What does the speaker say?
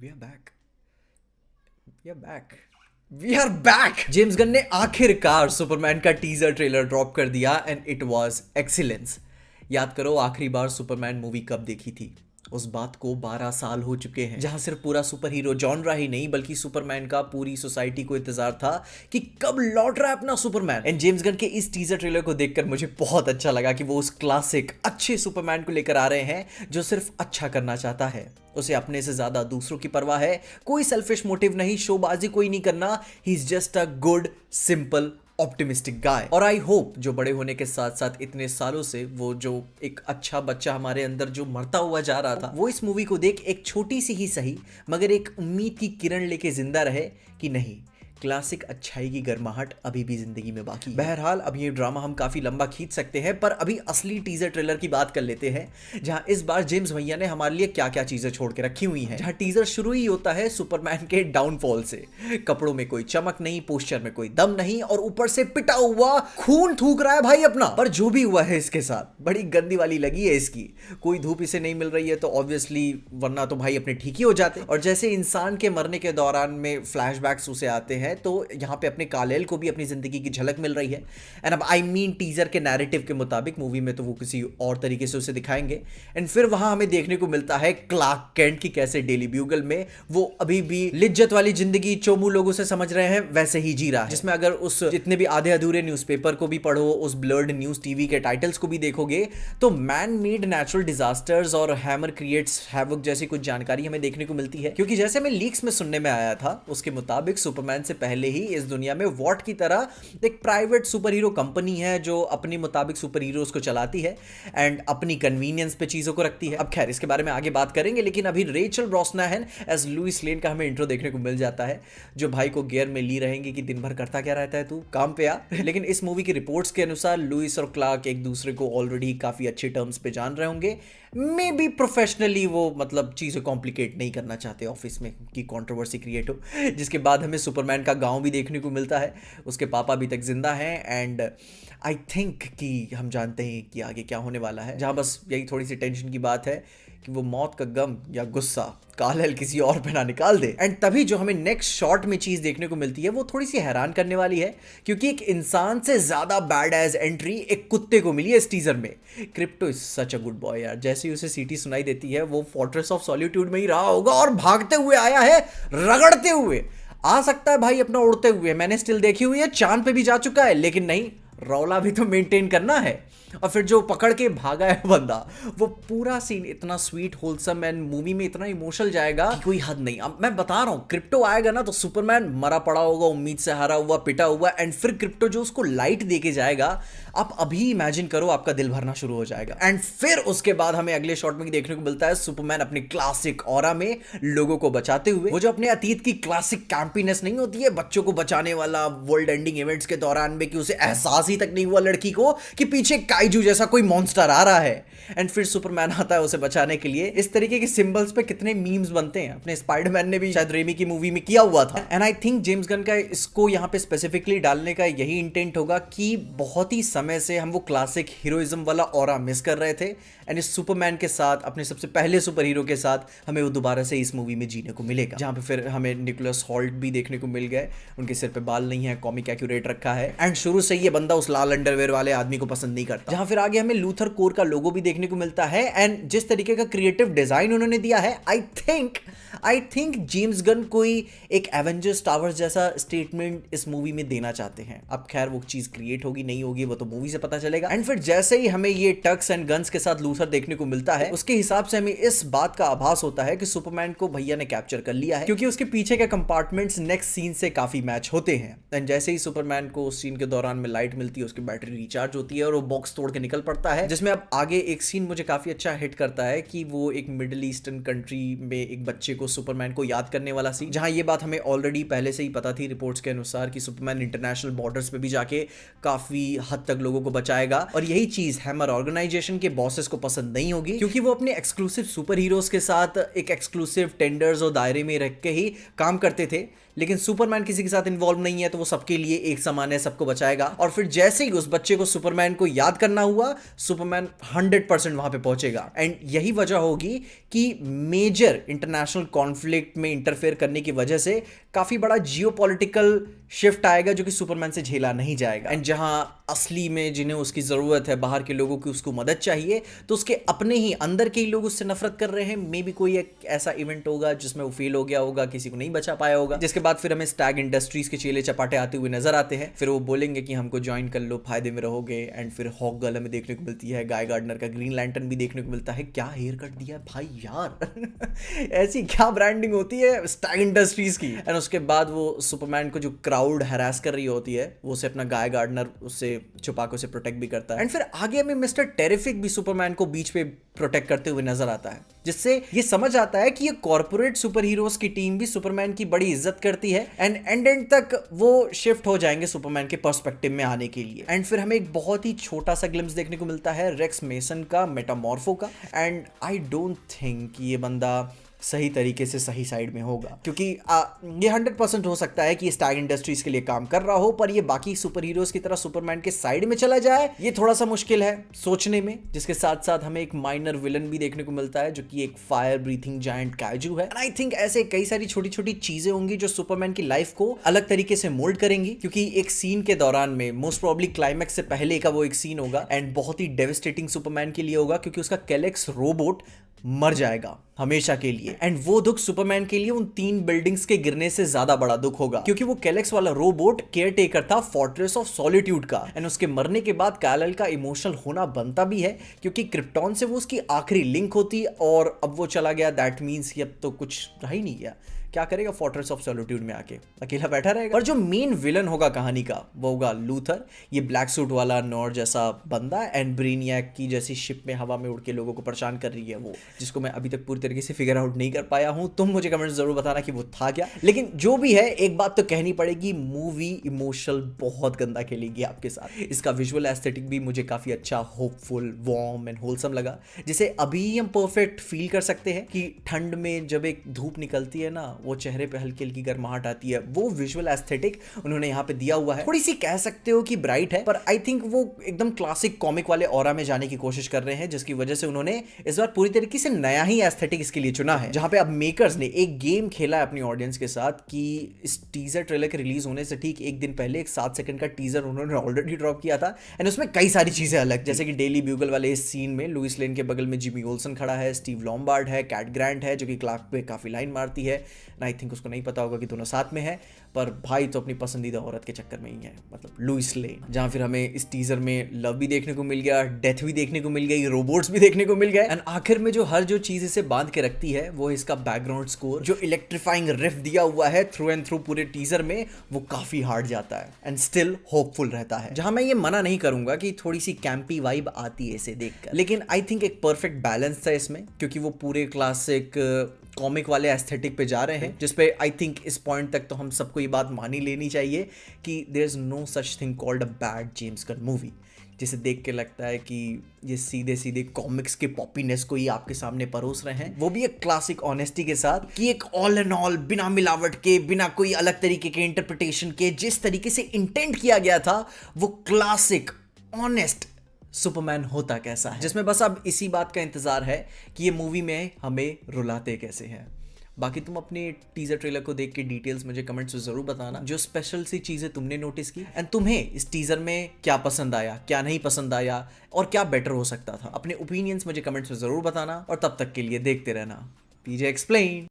We are back. We are back. We are back. James Gunn ने आखिरकार Superman का teaser trailer drop कर दिया एंड इट वाज एक्सीलेंस. याद करो आखिरी बार सुपरमैन मूवी कब देखी थी. उस बात को 12 साल हो चुके हैं, जहां सिर्फ पूरा सुपर हीरो जॉनरा ही नहीं बल्कि सुपरमैन का पूरी सोसाइटी को इंतजार था कि कब लौट रहा है अपना सुपरमैन. एंड जेम्स गन के इस टीजर ट्रेलर को देखकर मुझे बहुत अच्छा लगा कि वो उस क्लासिक अच्छे सुपरमैन को लेकर आ रहे हैं जो सिर्फ अच्छा करना चाहता है. उसे अपने से ज्यादा दूसरों की परवाह है, कोई सेल्फिश मोटिव नहीं, शोबाजी कोई नहीं करना. He is just a good simple optimistic guy. और आई होप जो बड़े होने के साथ साथ इतने सालों से वो जो एक अच्छा बच्चा हमारे अंदर जो मरता हुआ जा रहा था, वो इस मूवी को देख एक छोटी सी ही सही मगर एक उम्मीद की किरण लेके जिंदा रहे कि नहीं, क्लासिक अच्छाई की गर्माहट अभी भी जिंदगी में बाकी है. बहरहाल अब ये ड्रामा हम काफी लंबा खींच सकते हैं, पर अभी असली टीजर ट्रेलर की बात कर लेते हैं, जहां इस बार जेम्स भैया ने हमारे लिए क्या क्या चीजें छोड़ के रखी हुई हैं. जहां टीजर शुरू ही होता है सुपरमैन के डाउनफॉल से. कपड़ों में कोई चमक नहीं, पोस्चर में कोई दम नहीं, और ऊपर से पिटा हुआ खून थूक रहा है भाई अपना. पर जो भी हुआ है इसके साथ बड़ी गंदी वाली लगी है इसकी. कोई धूप इसे नहीं मिल रही है तो ऑब्वियसली, वरना तो भाई अपने ठीक ही हो जाते. और जैसे इंसान के मरने के दौरान में फ्लैशबैक्स उसे आते हैं, तो यहाँ पे अपने कालेल को भी अपनी जिंदगी की झलक मिल रही है. एंड अब आई मीन टीजर के नैरेटिव के मुताबिक मूवी में तो वो किसी और तरीके से उसे दिखाएंगे. एंड फिर वहां हमें देखने को मिलता है क्लार्क केंट की कैसे डेली ब्यूगल में वो अभी भी लिज्जत वाली जिंदगी चोमू लोगों से समझ रहे हैं वैसे ही जी रहा है. जिसमें अगर उस जितने भी आधे अधूरे न्यूज़पेपर को भी पढ़ो, उस ब्लर्ड न्यूज टीवी के टाइटल्स को भी देखोगे, तो मैन मेड नेचुरल डिजास्टर्स और हैमर क्रिएट्स हैवक जैसी कुछ जानकारी हमें देखने को मिलती है. क्योंकि जैसे हमें लीक्स में सुनने में आया था, उसके मुताबिक सुपरमैन से पहले ही इस दुनिया में वॉट की तरह एक प्राइवेट सुपर हीरो कंपनी है जो अपने मुताबिक सुपर हीरोज को चलाती है एंड अपनी कन्वीनियंस पे चीजों को रखती है. अब खैर इसके बारे में आगे बात करेंगे, लेकिन अभी रेचल ब्रॉसनाहन एज लुइस लेन का हमें इंट्रो देखने को मिल जाता है, जो भाई को गियर में ली रहेंगे कि दिन भर करता क्या रहता है तू, काम पे आ. लेकिन इस मूवी की रिपोर्ट्स के अनुसार लुइस और क्लार्क एक दूसरे को ऑलरेडी काफी अच्छे टर्म्स पे जान रहे होंगे. मे बी प्रोफेशनली वो मतलब चीज़ें कॉम्प्लिकेट नहीं करना चाहते ऑफिस में कि कंट्रोवर्सी क्रिएट हो. जिसके बाद हमें सुपरमैन का गांव भी देखने को मिलता है. उसके पापा अभी तक जिंदा हैं एंड आई थिंक कि हम जानते हैं कि आगे क्या होने वाला है. जहां बस यही थोड़ी सी टेंशन की बात है कि वो मौत का गम या गुस्सा काल किसी और पे ना निकाल दे. एंड तभी जो हमें नेक्स्ट शॉट में चीज देखने को मिलती है वो थोड़ी सी हैरान करने वाली है, क्योंकि एक इंसान से ज्यादा बैड एज एंट्री एक कुत्ते को मिली है इस टीजर में. Crypto is such a good boy यार. जैसे ही उसे सीटी सुनाई देती है वो फोर्ट्रेस ऑफ सॉलिट्यूड में ही रहा होगा और भागते हुए आया है, रगड़ते हुए. आ सकता है भाई अपना उड़ते हुए, मैंने स्टिल देखी हुई है, चांद पे भी जा चुका है, लेकिन नहीं, रौला भी तो मेंटेन करना है. और फिर जो पकड़ के भागा है बंदा, वो पूरा सीन इतना स्वीट होलसम एंड मूवी में इतना इमोशनल जाएगा कि कोई हद नहीं. अब मैं बता रहा हूँ, क्रिप्टो आएगा ना तो सुपरमैन मरा पड़ा होगा, उम्मीद से हारा हुआ, पिटा हुआ, एंड फिर क्रिप्टो जो उसको लाइट देके जाएगा, आप अभी इमेजिन करो आपका दिल भरना शुरू हो जाएगा. एंड फिर उसके बाद हमें अगले शॉट में देखने को मिलता है सुपरमैन अपनी क्लासिक ऑरा में लोगों को बचाते हुए. वो जो अपने अतीत की क्लासिक कैंपीनेस नहीं होती है, बच्चों को बचाने वाला वर्ल्ड एंडिंग इवेंट्स के दौरान में, कि उसे एहसास ही तक नहीं हुआ लड़की को कि पीछे काइजू जैसा कोई मॉन्स्टर आ रहा है. एंड फिर सुपरमैन आता है उसे बचाने के लिए. इस तरीके के सिंबल्स पे कितने मीम्स बनते हैं. अपने स्पाइडरमैन ने भी शायद रेमी की मूवी में किया हुआ था. And I think James Gunn का इसको यहाँ पे स्पेसिफिकली डालने का यही इंटेंट होगा कि बहुत ही समय से हम वो क्लासिक हीरोइज्म वाला ऑरा मिस कर रहे थे, एंड इस सुपरमैन के साथ, अपने सबसे पहले सुपर हीरो के साथ, हमें वो दोबारा से इस मूवी में जीने को मिलेगा. जहाँ पे फिर हमें निकोलस हॉल्ट भी देखने को मिल गए. उनके सिर पे बाल नहीं है, कॉमिक एक्यूरेट रखा है, एंड शुरू से ये बंदा उस लाल अंडरवेयर वाले आदमी को पसंद नहीं करता. जहाँ फिर आगे हमें लूथर कोर का लोगो भी देखने को मिलता है. एंड जिस तरीके का क्रिएटिव डिजाइन उन्होंने दिया है, आई थिंक जेम्स गन कोई एक एवेंजर्स टावर्स जैसा स्टेटमेंट इस मूवी में देना चाहते हैं. अब खैर वो चीज क्रिएट होगी नहीं होगी वो तो मूवी से पता चलेगा. एंड फिर जैसे ही हमें ये टक्स एंड गन्स के साथ लूथर देखने को मिलता है, उसके हिसाब से हमें इस बात का आभास होता है कि सुपरमैन को भैया ने कैप्चर कर लिया है, क्योंकि उसके पीछे के कंपार्टमेंट्स नेक्स्ट सीन से काफी मैच होते हैं. एंड जैसे ही सुपरमैन को उस सीन के दौरान में लाइट मिलती है, उसकी बैटरी रिचार्ज होती है और वो बॉक्स तोड़ के निकल पड़ता है. जिसमें अब आगे एक सीन मुझे काफी अच्छा हिट करता है कि वो एक मिडिल ईस्टर्न कंट्री में एक बच्चे को, सुपरमैन को याद करने वाला सीन, जहां ये बात हमें ऑलरेडी पहले से ही पता थी रिपोर्ट्स के अनुसार कि सुपरमैन इंटरनेशनल बॉर्डर्स पे भी जाके काफी हद तक लोगों को बचाएगा. और यही चीज हैमर ऑर्गेनाइजेशन के बॉसेस को पसंद नहीं होगी, क्योंकि वो अपने एक्सक्लूसिव सुपर हीरोज के साथ एक एक्सक्लूसिव टेंडर्स और दायरे में रख के ही काम करते थे. लेकिन सुपरमैन किसी के साथ इन्वॉल्व नहीं है, तो वो सबके लिए एक समान है, सबको बचाएगा। और फिर जैसे ही उस बच्चे को सुपरमैन को याद करना हुआ, सुपरमैन 100% वहां पे पहुंचेगा। एंड यही वजह होगी कि मेजर इंटरनेशनल कॉन्फ्लिक्ट में इंटरफेयर करने की वजह से काफी बड़ा जियोपॉलिटिकल शिफ्ट आएगा जो कि सुपरमैन से झेला नहीं जाएगा। एंड जहां असली में जिन्हें उसकी जरूरत है, बाहर के लोगों की उसको मदद चाहिए, तो उसके अपने ही अंदर के ही लोग उससे नफरत कर रहे हैं। मे बी कोई एक ऐसा इवेंट होगा जिसमें वो फेल हो गया होगा, किसी को नहीं बचा पाया होगा, जिसके बाद फिर हमें स्टैग इंडस्ट्रीज के चेले चपाटे आते हुए नजर आते हैं। फिर वो बोलेंगे कि हमको ज्वाइन कर लो, फायदे में रहोगे। एंड फिर हॉक गर्ल हमें देखने को मिलती है, गाय गार्डनर का ग्रीन लैंटर्न भी देखने को मिलता है। क्या हेयर कट दिया है भाई यार ऐसी क्या ब्रांडिंग होती है स्टैग इंडस्ट्रीज की। एंड उसके बाद वो सुपरमैन को जो क्राउड हरास कर रही होती है, वो उसे अपना गाय गार्डनर उससे छुपा के उसे प्रोटेक्ट भी करता है। एंड फिर आगे हमें मिस्टर टेरिफिक भी सुपरमैन को बीच पे प्रोटेक्ट करते हुए नजर आता है, जिससे ये समझ आता है कि ये कॉर्पोरेट सुपर हीरोज की टीम भी सुपरमैन की बड़ी इज्जत करती है। एंड एंड तक वो शिफ्ट हो जाएंगे सुपरमैन के पर्सपेक्टिव में आने के लिए। एंड फिर हमें एक बहुत ही छोटा सा ग्लिम्स देखने को मिलता है रेक्स मेसन का, मेटामॉर्फो का। एंड आई डोंट थिंक ये बंदा सही तरीके से सही साइड में होगा, क्योंकि ये 100% हो सकता है कि स्टैग इंडस्ट्रीज के लिए काम कर रहा हो, पर ये बाकी सुपर हीरोज की तरह सुपरमैन के साइड में चला जाए, ये थोड़ा सा मुश्किल है सोचने में। जिसके साथ साथ हमें एक माइनर विलन भी देखने को मिलता है, जो कि एक फायर ब्रीथिंग जायंट काइजू है। एंड आई थिंक ऐसे कई सारी छोटी छोटी चीजें होंगी जो सुपरमैन की लाइफ को अलग तरीके से मोल्ड करेंगी, क्योंकि एक सीन के दौरान में, मोस्ट प्रोबेबली क्लाइमैक्स से पहले का वो एक सीन होगा, एंड बहुत ही डेविस्टेटिंग सुपरमैन के लिए होगा, क्योंकि उसका कैलेक्स रोबोट मर जाएगा हमेशा के लिए। एंड वो दुख सुपरमैन के लिए उन 3 बिल्डिंग्स के गिरने से ज्यादा बड़ा दुख होगा, क्योंकि वो कैलेक्स वाला रोबोट केयर टेकर था फोर्ट्रेस ऑफ सॉलिट्यूड का। एंड उसके मरने के बाद कैल-एल का इमोशनल होना बनता भी है, क्योंकि क्रिप्टॉन से वो उसकी आखिरी लिंक होती, और अब वो चला गया, दैट मीन्स कि अब तो कुछ रह ही नहीं गया। क्या करेगा फोर्ट्रेस ऑफ सॉलिट्यूड में आके, अकेला बैठा रहेगा। और जो मेन विलन होगा कहानी का, वो होगा लूथर, ये ब्लैक सूट वाला नॉर जैसा बंदा, एंड ब्रेनियक की जैसी शिप में हवा में उड़ के लोगों को परेशान कर रही है वो, जिसको मैं अभी तक पूरी तरीके से फिगर आउट नहीं कर पाया हूं। तुम मुझे कमेंट जरूर बताना कि वो था क्या। लेकिन जो भी है, एक बात तो कहनी पड़ेगी, मूवी इमोशनल बहुत गंदा खेलेगी आपके साथ। इसका विजुअल एस्थेटिक भी मुझे काफी अच्छा, होपफुल, वार्म एंड होलसम लगा, जिसे अभी हम परफेक्ट फील कर सकते हैं कि ठंड में जब एक धूप निकलती है ना, वो चेहरे पे हल्की हल्की गर्माहट आती है। वो विजुअल एस्थेटिक उन्होंने यहाँ पे दिया हुआ है। थोड़ी सी कह सकते हो कि ब्राइट है, पर आई थिंक वो एकदम क्लासिक कॉमिक वाले ऑरा में जाने की कोशिश कर रहे हैं, जिसकी वजह से उन्होंने इस बार पूरी तरीके से नया ही एस्थेटिक इसके लिए चुना है। जहां पे अब मेकर्स ने एक गेम खेला है अपनी ऑडियंस के साथ कि इस टीजर ट्रेलर के रिलीज होने से ठीक एक दिन पहले एक 7 सेकंड का टीजर उन्होंने ऑलरेडी ड्रॉप किया था। एंड उसमें कई सारी चीजें अलग, जैसे कि डेली ब्यूगल वाले इस सीन में लुइस लेन के बगल में जिमी ओल्सन खड़ा है, स्टीव लॉम्बार्ड है, कैट ग्रांट है, जो कि क्लार्क पे काफी लाइन मारती है। आई थिंक उसको नहीं पता होगा कि दोनों साथ में है, पर भाई तो अपनी पसंदीदा औरत के चक्कर में ही है, मतलब लुइस लेन। जहां फिर हमें इस टीजर में लव भी देखने को मिल गया, डेथ भी देखने को मिल गई, रोबोट्स भी देखने को मिल गए। एंड आखिर में जो चीज इसे बांध के रखती है, वो इसका बैकग्राउंड स्कोर, जो इलेक्ट्रीफाइंग रिफ दिया हुआ है थ्रू एंड थ्रू पूरे टीजर में, वो काफी हार्ड जाता है एंड स्टिल होपफुल रहता है। जहां मैं ये मना नहीं करूंगा कि थोड़ी सी कैंपी वाइब आती है इसे देखकर, लेकिन आई थिंक एक परफेक्ट बैलेंस था इसमें, क्योंकि वो पूरे क्लासिक कॉमिक वाले एस्थेटिक पे जा रहे हैं, जिसपे आई थिंक इस पॉइंट तक तो हम सबको ये बात मानी लेनी चाहिए कि there is no such thing called a bad James Gunn movie, जिसे देख के लगता है कि ये सीधे सीधे कॉमिक्स के पॉपीनेस को ही आपके सामने परोस रहे हैं, वो भी एक क्लासिक ऑनेस्टी के साथ, कि एक ऑल एंड ऑल, बिना मिलावट के, बिना कोई अलग तरीके के इंटरप्रिटेशन के, जिस तरीके से इंटेंट किया गया था, वो क्लासिक ऑनेस्ट सुपरमैन होता कैसा है, जिसमें बस अब इसी बात का इंतजार है कि ये मूवी में हमें रुलाते कैसे हैं। बाकी तुम अपने टीजर ट्रेलर को देख के डिटेल्स मुझे कमेंट्स में जरूर बताना, जो स्पेशल सी चीजें तुमने नोटिस की, एंड तुम्हें इस टीजर में क्या पसंद आया, क्या नहीं पसंद आया, और क्या बेटर हो सकता था। अपने ओपिनियंस मुझे कमेंट्स में जरूर बताना, और तब तक के लिए देखते रहना पीजे एक्सप्लेन।